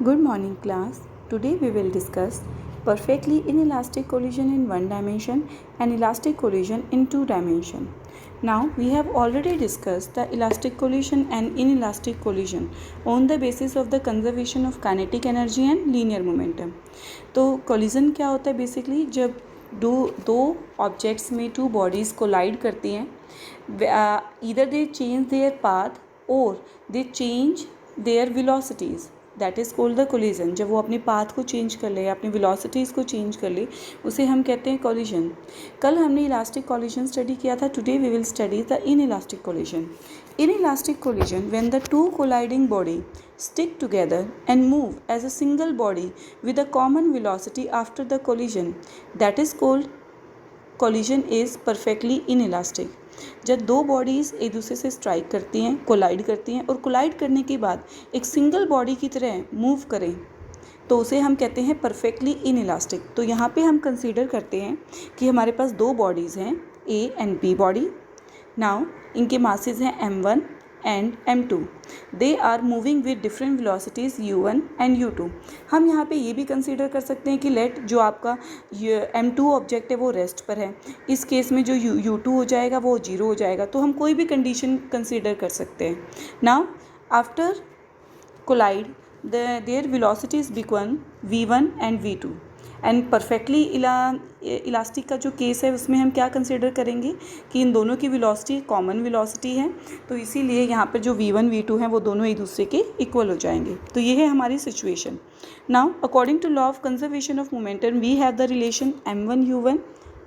Good morning, class. Today we will discuss perfectly inelastic collision in one dimension and elastic collision in two dimension. Now we have already discussed the elastic collision and inelastic collision on the basis of the conservation of kinetic energy and linear momentum. तो collision क्या होता है basically जब दो objects में two bodies collide करती हैं, either they change their path or they change their velocities, that is called the collision. जब वो अपने पाथ को चेंज कर ले, अपनी वेलोसिटीज़ को चेंज कर ले, उसे हम कहते हैं कोलिजन. कल हमने इलास्टिक कोलिजन स्टडी किया था. Today we will study the inelastic collision. Inelastic collision when the two colliding body stick together and move as a single body with a common velocity after the collision, that is called collision is perfectly inelastic. जब दो bodies एक दूसरे से strike करती हैं, collide करती हैं और कोलाइड करने के बाद एक सिंगल बॉडी की तरह मूव करें तो उसे हम कहते हैं परफेक्टली इनइलास्टिक. तो यहाँ पे हम कंसीडर करते हैं कि हमारे पास दो बॉडीज़ हैं, A and B body. Now इनके मासेस हैं m1 and m2. They are moving with different velocities u1 and u2. हम यहाँ पे ये भी कंसीडर कर सकते हैं कि लेट जो आपका m2 ऑब्जेक्ट है वो रेस्ट पर है. इस केस में जो u2 हो जाएगा वो 0 हो जाएगा. तो हम कोई भी कंडीशन कंसीडर कर सकते हैं. Now after collide their velocities become v1 and v2. And perfectly elastic का जो केस है उसमें हम क्या कंसिडर करेंगे कि इन दोनों की वेलोसिटी कॉमन वेलोसिटी है. तो इसीलिए यहाँ पर जो v1 v2 हैं वो दोनों एक दूसरे के इक्वल हो जाएंगे. तो ये है हमारी situation. Now according to law of conservation of momentum we have the relation m1 u1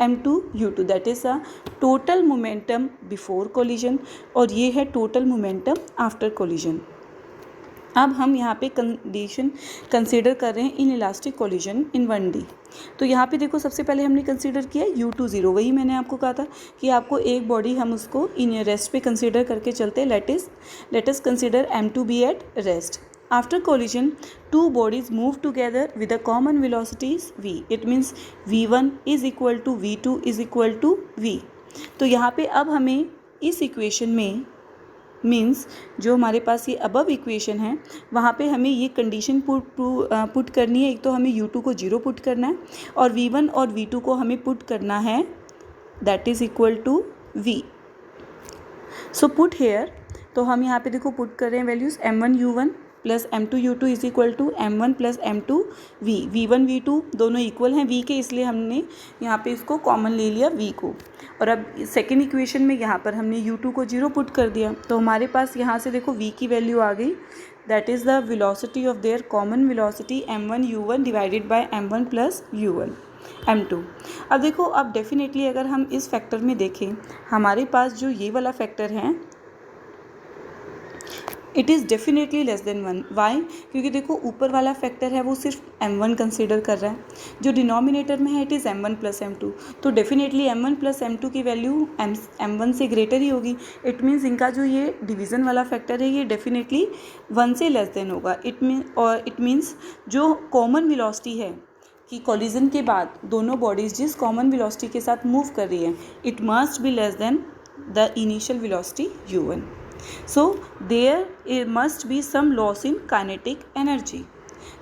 m2 u2, that is a total momentum before collision और ये है टोटल मोमेंटम आफ्टर कोलिजन. अब हम यहाँ पे कंडीशन कंसीडर कर रहे हैं in elastic collision in 1D. तो यहाँ पे देखो सबसे पहले हमने कंसीडर किया u2 0. वही मैंने आपको कहा था कि आपको एक बॉडी हम उसको इन रेस्ट पे कंसीडर करके चलते हैं. Let us consider m2 be at rest. After collision, two bodies move together with a common velocity v. It means v1 is equal to v2 is equal to v. तो यहाँ पे अब हमें इस इक्वेशन में मीन्स जो हमारे पास ये अबव इक्वेशन है वहाँ पे हमें ये कंडीशन पुट करनी है. एक तो हमें u2 को 0 पुट करना है और v1 और v2 को हमें पुट करना है that is equal to v. So put here. तो हम यहाँ पे देखो पुट कर रहे हैं values m1 u1 plus m2 u2 is equal to m1 plus m2 v. v1 v2 दोनों इक्वल हैं v के, इसलिए हमने यहाँ पे इसको कॉमन ले लिया v को. और अब सेकेंड इक्वेशन में यहाँ पर हमने u2 को 0 पुट कर दिया. तो हमारे पास यहाँ से देखो v की वैल्यू आ गई. That is the velocity of their common velocity m1 u1 divided by m1 plus u1 m2. अब देखो अब डेफिनेटली अगर हम इस फैक्टर में देखें हमारे पास जो ये वाला फैक्टर है it is definitely less than 1. Why? क्योंकि देखो ऊपर वाला फैक्टर है वो सिर्फ m1 कंसीडर कर रहा है, जो डिनोमिनेटर में है it is m1 plus m2. तो डेफिनेटली m1 प्लस m2 की वैल्यू m1 से ग्रेटर ही होगी. इट मीन्स इनका जो ये डिवीज़न वाला फैक्टर है ये डेफिनेटली 1 से लेस देन होगा. इट मीन्स जो कॉमन वेलोसिटी है कि कोलिजन के बाद दोनों बॉडीज़ जिस कॉमन वेलोसिटी के साथ मूव कर रही हैं it must be less than the initial velocity u1. So there must be some loss in kinetic energy,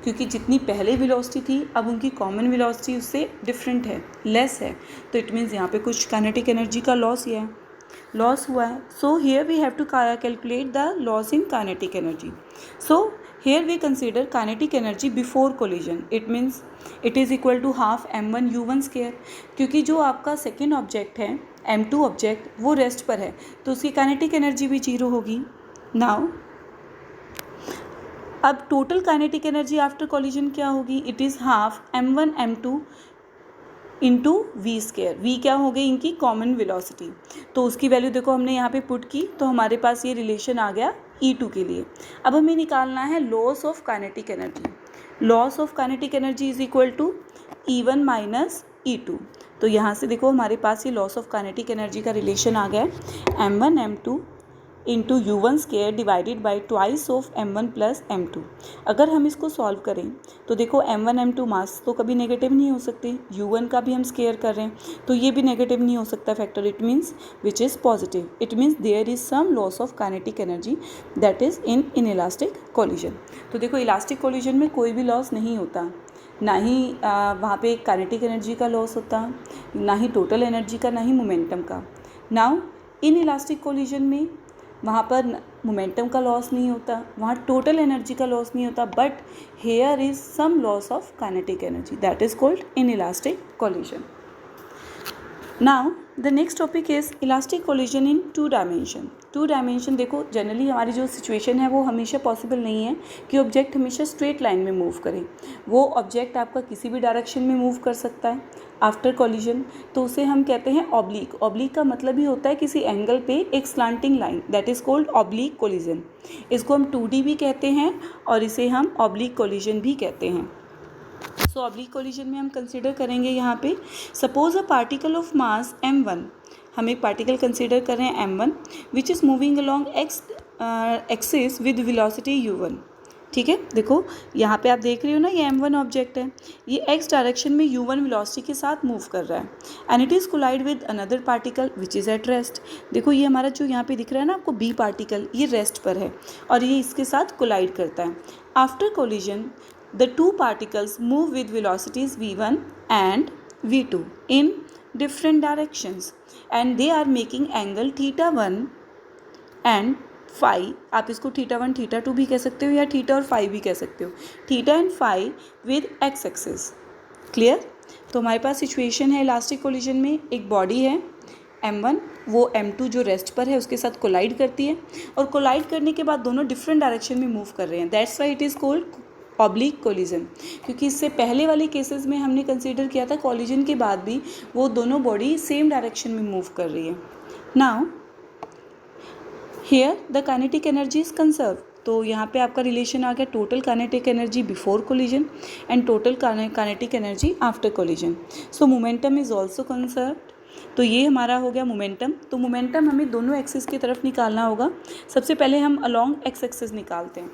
क्योंकि जितनी पहले वेलोसिटी थी अब उनकी कॉमन वेलोसिटी उससे डिफरेंट है, लेस है. तो इट मीन्स यहाँ पे कुछ काइनेटिक एनर्जी का लॉस हुआ है. So here we have to calculate the loss in kinetic energy. So here we consider kinetic energy before collision. It means it is equal to half m1 u1 square. क्योंकि जो आपका second object है m2 object वो rest पर है तो उसकी kinetic energy भी 0 होगी. नाउ अब total kinetic energy after collision क्या होगी? It is half m1 m2 into v square. V क्या हो गई? इनकी कॉमन वेलोसिटी. तो उसकी वैल्यू देखो हमने यहाँ पे पुट की तो हमारे पास ये रिलेशन आ गया E2 के लिए. अब हमें निकालना है loss of kinetic energy. Loss of kinetic energy is equal to E1 minus E2. तो यहाँ से देखो हमारे पास ये लॉस ऑफ काइनेटिक एनर्जी का रिलेशन आ गया m1 m2 into U1 square divided by twice of M1 plus M2। अगर हम इसको सॉल्व करें तो देखो M1 M2 मास तो कभी नेगेटिव नहीं हो सकती, U1 का भी हम स्केयर कर रहे हैं तो ये भी नेगेटिव नहीं हो सकता factor, it means which is positive, it means there is some loss of kinetic energy that is inelastic collision. तो देखो इलास्टिक कोलिजन में कोई भी लॉस नहीं होता, ना ही वहाँ पे काइनेटिक एनर्जी का लॉस होता, ना ही टोटल एनर्जी का, ना ही मोमेंटम का। नाउ इन इलास्टिक कोलिजन में वहाँ पर मोमेंटम का लॉस नहीं होता, वहाँ टोटल एनर्जी का लॉस नहीं होता, but here is some loss of kinetic energy that is called inelastic collision. Now the next topic is elastic collision in two dimension. Two dimension देखो generally हमारी जो situation है वो हमेशा possible नहीं है कि ऑब्जेक्ट हमेशा स्ट्रेट लाइन में मूव करे, वो ऑब्जेक्ट आपका किसी भी डायरेक्शन में मूव कर सकता है आफ्टर कोलिजन, तो उसे हम कहते हैं ऑब्लिक। ऑब्लिक का मतलब ही होता है किसी एंगल पे एक slanting line, that is called oblique collision. इसको हम 2D भी कहते हैं और इसे हम ऑब्लिक कोलिजन भी कहते हैं। सो ऑब्लिक कोलिजन में हम कंसिडर करेंगे यहाँ पे suppose a particle of mass m1, हम एक पार्टिकल कंसिडर कर रहे हैं m1 which is moving along x axis with velocity u1। ठीक है, देखो यहाँ पे आप देख रहे हो ना, ये m1 ऑब्जेक्ट है, ये x डायरेक्शन में u1 वेलोसिटी के साथ मूव कर रहा है and it is collide with another particle which is at rest. देखो ये हमारा जो यहाँ पे दिख रहा है ना आपको b पार्टिकल, ये रेस्ट पर है और ये इसके साथ कोलाइड करता है। After collision the two particles move with velocities v1 and v2 in different directions and they are making angle theta 1 and phi। आप इसको थीटा 1 थीटा 2 भी कह सकते हो या थीटा और फाई भी कह सकते हो, theta and phi with X axis. Clear? तो हमारे पास सिचुएशन है इलास्टिक कोलिजन में, एक बॉडी है m1, वो m2 जो रेस्ट पर है उसके साथ कोलाइड करती है और कोलाइड करने के बाद दोनों डिफरेंट डायरेक्शन में मूव कर रहे हैं, that's why it is called oblique collision. क्योंकि इससे पहले वाले केसेस में हमने कंसीडर किया था कोलिजन के बाद भी वो दोनों बॉडी सेम डायरेक्शन में मूव कर रही है। Now here the kinetic energy is conserve, तो यहाँ पे आपका रिलेशन आ गया total kinetic energy before collision and total kinetic energy after collision. So momentum is also conserve, तो ये हमारा हो गया मोमेंटम। तो मोमेंटम हमें दोनों एक्सिस की तरफ निकालना होगा। सबसे पहले हम अलोंग एक्स एक्सिस निकालते हैं।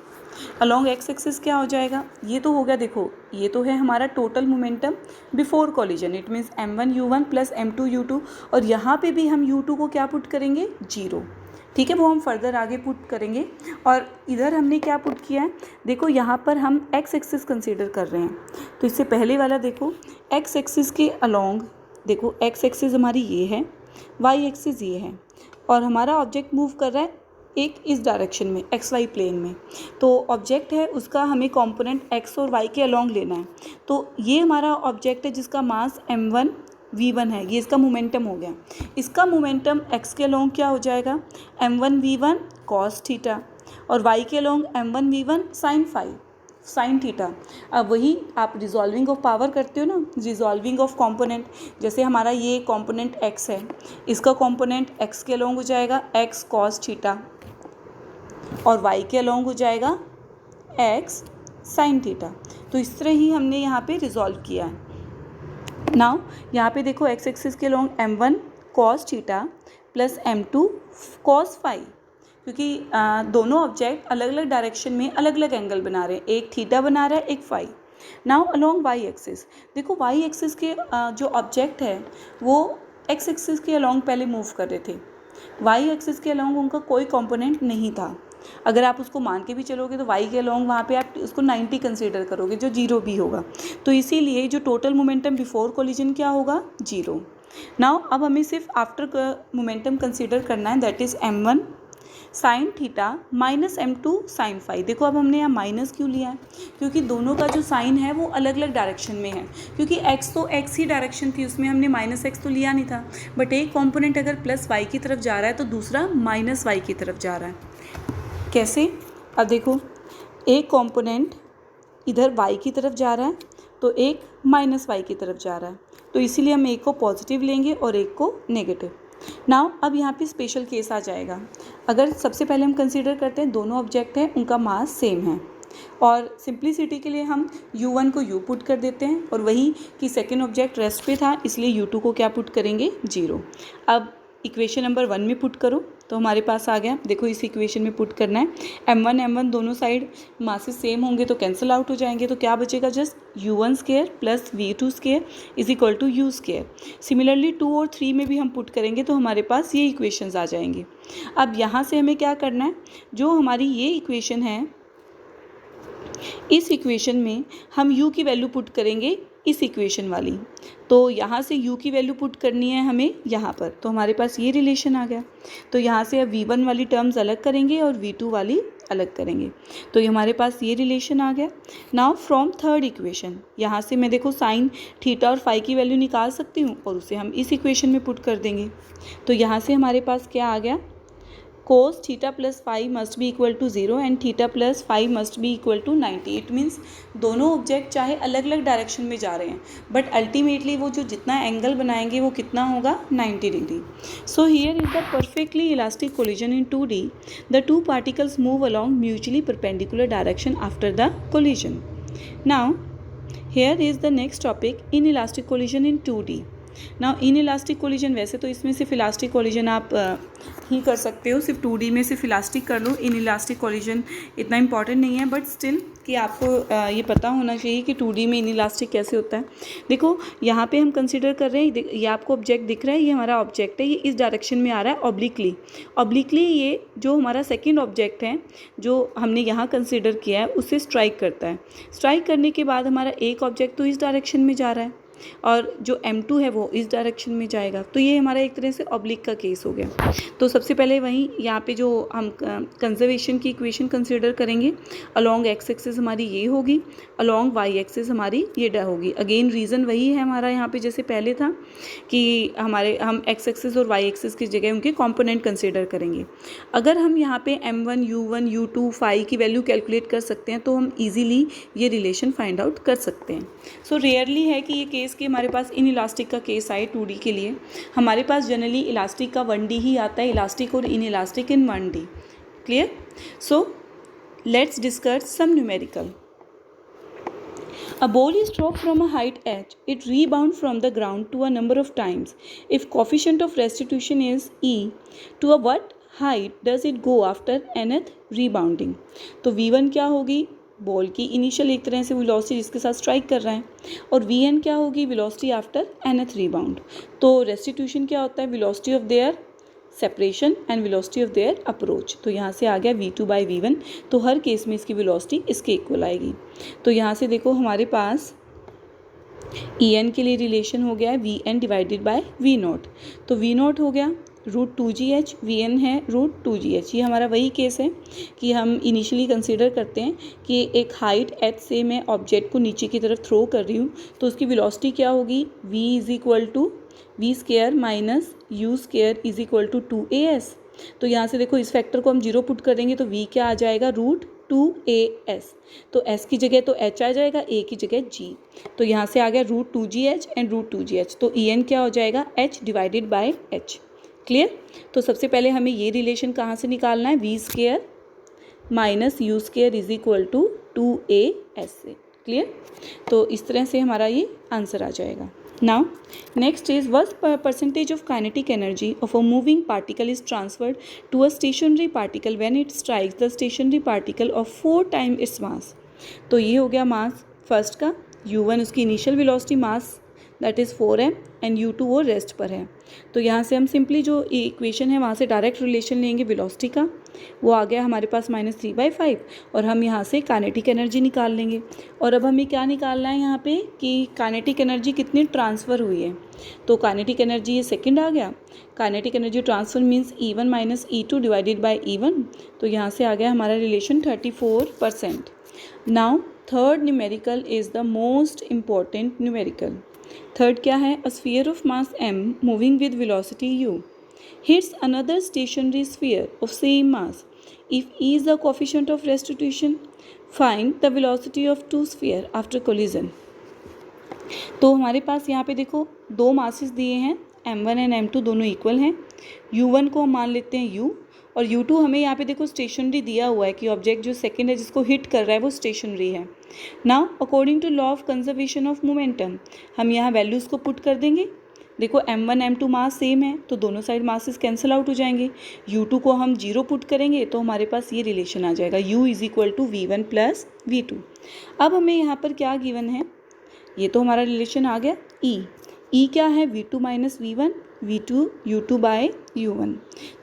अलोंग एक्स एक्सिस क्या हो जाएगा, ये तो हो गया, देखो ये तो है हमारा total momentum before collision, it means m1 u1 plus m2 u2, और यहाँ पे भी हम u2 को क्या पुट करेंगे, 0। ठीक है, वो हम फर्दर आगे पुट करेंगे। और इधर हमने क्या पुट किया है, देखो यहाँ पर हम एक्स एक्सिस कंसीडर कर रहे हैं, तो इससे पहले वाला देखो एक्स एक्सिस के अलोंग, देखो एक्स एक्सिस हमारी ये है, वाई एक्सिस ये है, और हमारा ऑब्जेक्ट मूव कर रहा है एक इस डायरेक्शन में एक्स वाई प्लेन में। तो ऑब्जेक्ट है उसका हमें कंपोनेंट एक्स और वाई के अलोंग लेना है। तो ये हमारा ऑब्जेक्ट है जिसका मास m1 v1 है, ये इसका मोमेंटम हो गया। इसका मोमेंटम एक्स के अलोंग क्या हो जाएगा, m1 v1 कॉस थीटा, और वाई के along m1 v1 sine theta. अब वही आप रिजॉल्विंग ऑफ पावर करते हो ना, रिजॉल्विंग ऑफ कंपोनेंट, जैसे हमारा ये कंपोनेंट x है, इसका कंपोनेंट x के अलोंग हो जाएगा x कॉस थीटा और y के अलोंग हो जाएगा x साइन थीटा। तो इस तरह ही हमने यहाँ पे रिजॉल्व किया है। नाउ यहाँ पे देखो x एक्सिस के along m1 cos theta plus m2 cos phi, क्योंकि दोनों ऑब्जेक्ट अलग अलग डायरेक्शन में अलग अलग एंगल बना रहे हैं, एक थीटा बना रहा है एक phi. Now along Y axis, देखो वाई एक्सिस के जो ऑब्जेक्ट है वो एक्स एक्सिस के अलोंग पहले मूव कर रहे थे, वाई एक्सिस के अलोंग उनका कोई कंपोनेंट नहीं था। अगर आप उसको मान के भी चलोगे तो वाई के अलोंग वहाँ पे आप उसको 90 कंसीडर करोगे, जो 0 भी होगा। तो इसीलिए जो टोटल मोमेंटम बिफोर कोलिजन क्या होगा, 0। नाउ अब हमें सिर्फ आफ्टर मोमेंटम कंसीडर करना है, that is m1 sine theta minus m2 sine phi. देखो अब हमने यहाँ माइनस क्यों लिया है, क्योंकि दोनों का जो साइन है वो अलग अलग डायरेक्शन में है। क्योंकि x तो x ही डायरेक्शन थी, उसमें हमने माइनस x तो लिया नहीं था, बट एक कंपोनेंट अगर प्लस y की तरफ जा रहा है तो दूसरा माइनस y की तरफ जा रहा है। कैसे, अब देखो एक कंपोनेंट इधर y की तरफ जा रहा है तो एक माइनस y की तरफ जा रहा है, तो इसीलिए हम एक को पॉजिटिव लेंगे और एक को नेगेटिव। नाउ अब यहाँ पे स्पेशल केस आ जाएगा। अगर सबसे पहले हम कंसीडर करते हैं दोनों ऑब्जेक्ट हैं, उनका मास सेम है, और सिंप्लिसिटी के लिए हम u1 को u पुट कर देते हैं, और वही कि सेकेंड ऑब्जेक्ट रेस्ट पे था इसलिए u2 को क्या पुट करेंगे, 0। अब इक्वेशन नंबर 1 में पुट करो तो हमारे पास आ गया। देखो इस इक्वेशन में पुट करना है, m1 दोनों साइड मासेस सेम होंगे तो कैंसिल आउट हो जाएंगे, तो क्या बचेगा, just u1 square plus v2 square is equal to u square. Similarly 2 और 3 में भी हम पुट करेंगे तो हमारे पास ये इक्वेशंस आ जाएंगे। अब यहाँ से हमें क्या करना है, जो हमारी ये इक्वेशन है इस इक्वेशन में हम u की वैल्यू पुट करेंगे इस इक्वेशन वाली, तो यहाँ से u की वैल्यू पुट करनी है हमें यहाँ पर, तो हमारे पास ये रिलेशन आ गया। तो यहाँ से अब v1 वाली टर्म्स अलग करेंगे और v2 वाली अलग करेंगे, तो ये हमारे पास ये रिलेशन आ गया। नाउ फ्रॉम थर्ड इक्वेशन, यहाँ से मैं देखो साइन थीटा और फाई की वैल्यू निकाल सकती हूँ और उसे हम इस इक्वेशन में पुट कर देंगे। तो यहाँ से हमारे पास क्या आ गया, cos theta plus phi must be equal to 0 and theta plus phi must be equal to 90। इट मीन्स दोनों ऑब्जेक्ट चाहे अलग अलग डायरेक्शन में जा रहे हैं बट अल्टीमेटली वो जो जितना एंगल बनाएंगे वो कितना होगा, 90 degree. So here is the perfectly elastic collision in 2D। The two particles move along mutually perpendicular direction after the collision. Now here is the next topic, in elastic collision in 2D। Now in elastic collision, वैसे तो इसमें सिर्फ elastic collision आप ही कर सकते हो, सिर्फ 2D में सिर्फ इलास्टिक कर लो, इन इलास्टिक कोलिजन इतना इंपॉर्टेंट नहीं है, बट स्टिल कि आपको ये पता होना चाहिए कि 2D में इन इलास्टिक कैसे होता है। देखो यहाँ पे हम कंसिडर कर रहे हैं, ये आपको ऑब्जेक्ट दिख रहा है, ये हमारा ऑब्जेक्ट है, ये इस डायरेक्शन में आ रहा है ऑब्लिकली ये जो हमारा सेकेंड ऑब्जेक्ट है जो हमने यहाँ कंसिडर किया है उससे स्ट्राइक करता है। स्ट्राइक करने के बाद हमारा एक ऑब्जेक्ट तो इस डायरेक्शन में जा रहा है और जो m2 है वो इस डायरेक्शन में जाएगा, तो ये हमारा एक तरह से ऑब्लिक का केस हो गया। तो सबसे पहले वहीं यहाँ पे जो हम कंजर्वेशन की इक्वेशन कंसीडर करेंगे, अलोंग x एक्सिस हमारी ये होगी, अलोंग y एक्सिस हमारी ये होगी। अगेन रीज़न वही है हमारा यहाँ पे जैसे पहले था कि हम x एक्सिस और y एक्सिस की जगह उनके कॉम्पोनेंट कंसीडर करेंगे। अगर हम यहाँ पे m1 u1 u2 फाई की वैल्यू कैलकुलेट कर सकते हैं तो हम ईजिली ये रिलेशन फाइंड आउट कर सकते हैं। सो रेयरली है कि ये केस कि हमारे पास इन इलास्टिक का केस आए 2D के लिए। हमारे पास जनरली इलास्टिक का 1D ही आता है, इलास्टिक और inelastic in 1D। Clear? So let's discuss some numerical. A ball is dropped from a height h. It rebounds from the ground to a number of times. If coefficient of restitution is e, to a what height does it go after nth rebounding? तो v1 क्या होगी, ball की initial एक तरह से velocity जिसके साथ strike कर रहा है, और vn क्या होगी, वेलोसिटी आफ्टर nth रीबाउंड। तो रेस्टिट्यूशन क्या होता है, velocity of their separation and velocity of their approach. तो यहाँ से आ गया v2 बाई v1, तो हर केस में इसकी वेलोसिटी इसके इक्वल आएगी। तो यहाँ से देखो हमारे पास en के लिए रिलेशन हो गया है vn डिवाइडेड बाय v0। तो v0 हो गया √2gh, vn है √2gh। ये हमारा वही केस है कि हम इनिशियली कंसीडर करते हैं कि एक हाइट h से मैं ऑब्जेक्ट को नीचे की तरफ थ्रो कर रही हूँ, तो उसकी वेलोसिटी क्या होगी, v is equal to v square minus u square is equal to 2as। तो यहाँ से देखो इस फैक्टर को हम 0 पुट कर देंगे तो v क्या आ जाएगा, √2as। तो s की जगह तो h आ जाएगा, a की जगह g। तो यहाँ से आ गया √2gh एंड √2gh। तो en क्या हो जाएगा, h divided by h। Clear? तो सबसे पहले हमें ये रिलेशन कहाँ से निकालना है, v square minus u square is equal to 2as से। क्लियर? तो इस तरह से हमारा ये आंसर आ जाएगा। Now next is what percentage of kinetic energy of a moving particle is transferred to a stationary particle when it strikes the stationary particle of 4 time its mass. तो ये हो गया मास फर्स्ट का, u1 उसकी initial velocity mass that is 4m and u2 वो rest पर है। तो यहाँ से हम सिंपली जो इक्वेशन है वहाँ से डायरेक्ट रिलेशन लेंगे वेलोसिटी का, वो आ गया हमारे पास -3/5 और हम यहाँ से काइनेटिक एनर्जी निकाल लेंगे। और अब हमें क्या निकालना है यहाँ पे कि काइनेटिक एनर्जी कितनी ट्रांसफ़र हुई है। तो काइनेटिक एनर्जी ये सेकंड आ गया, kinetic energy transfer means E1 minus E2 divided by E1। तो यहाँ से आ गया हमारा relation 34%। Now third numerical is the most important numerical. Third क्या है, a sphere of mass m moving with velocity u hits another stationary sphere of same mass. If e is the coefficient of restitution, find the velocity of two sphere after collision. तो हमारे पास यहाँ पे देखो दो masses दिए हैं, m1 and m2 दोनों equal हैं। u1 को हम मान लेते हैं u और u2 हमें यहाँ पे देखो स्टेशनरी दिया हुआ है कि ऑब्जेक्ट जो सेकंड है जिसको हिट कर रहा है वो स्टेशनरी है। Now according to law of conservation of momentum हम यहाँ वैल्यूज़ को पुट कर देंगे। देखो m1 m2 मास सेम है तो दोनों साइड मासेस कैंसिल आउट हो जाएंगे। u2 को हम 0 पुट करेंगे तो हमारे पास ये रिलेशन आ जाएगा u is equal to v1 plus v2। अब हमें यहाँ पर क्या गिवन है, ये तो हमारा रिलेशन आ गया e क्या है v2 minus v1 v2 u2 bye u1।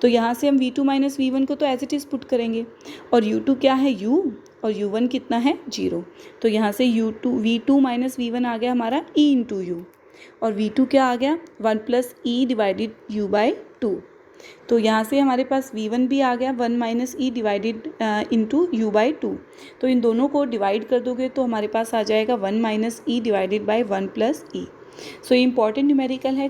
तो यहाँ से हम v2 माइनस v1 को तो एज इट इज़ पुट करेंगे और u2 क्या है u और u1 कितना है 0। तो यहाँ से v2 माइनस v1 आ गया हमारा e इंटू यू और v2 क्या आ गया 1 plus e divided u by 2। तो यहाँ से हमारे पास v1 भी आ गया 1 minus E divided into you by 2। तो इन दोनों को डिवाइड कर दोगे तो हमारे पास आ जाएगा 1 minus E divided by 1 plus E. So ये इंपॉर्टेंट न्यूमेरिकल है।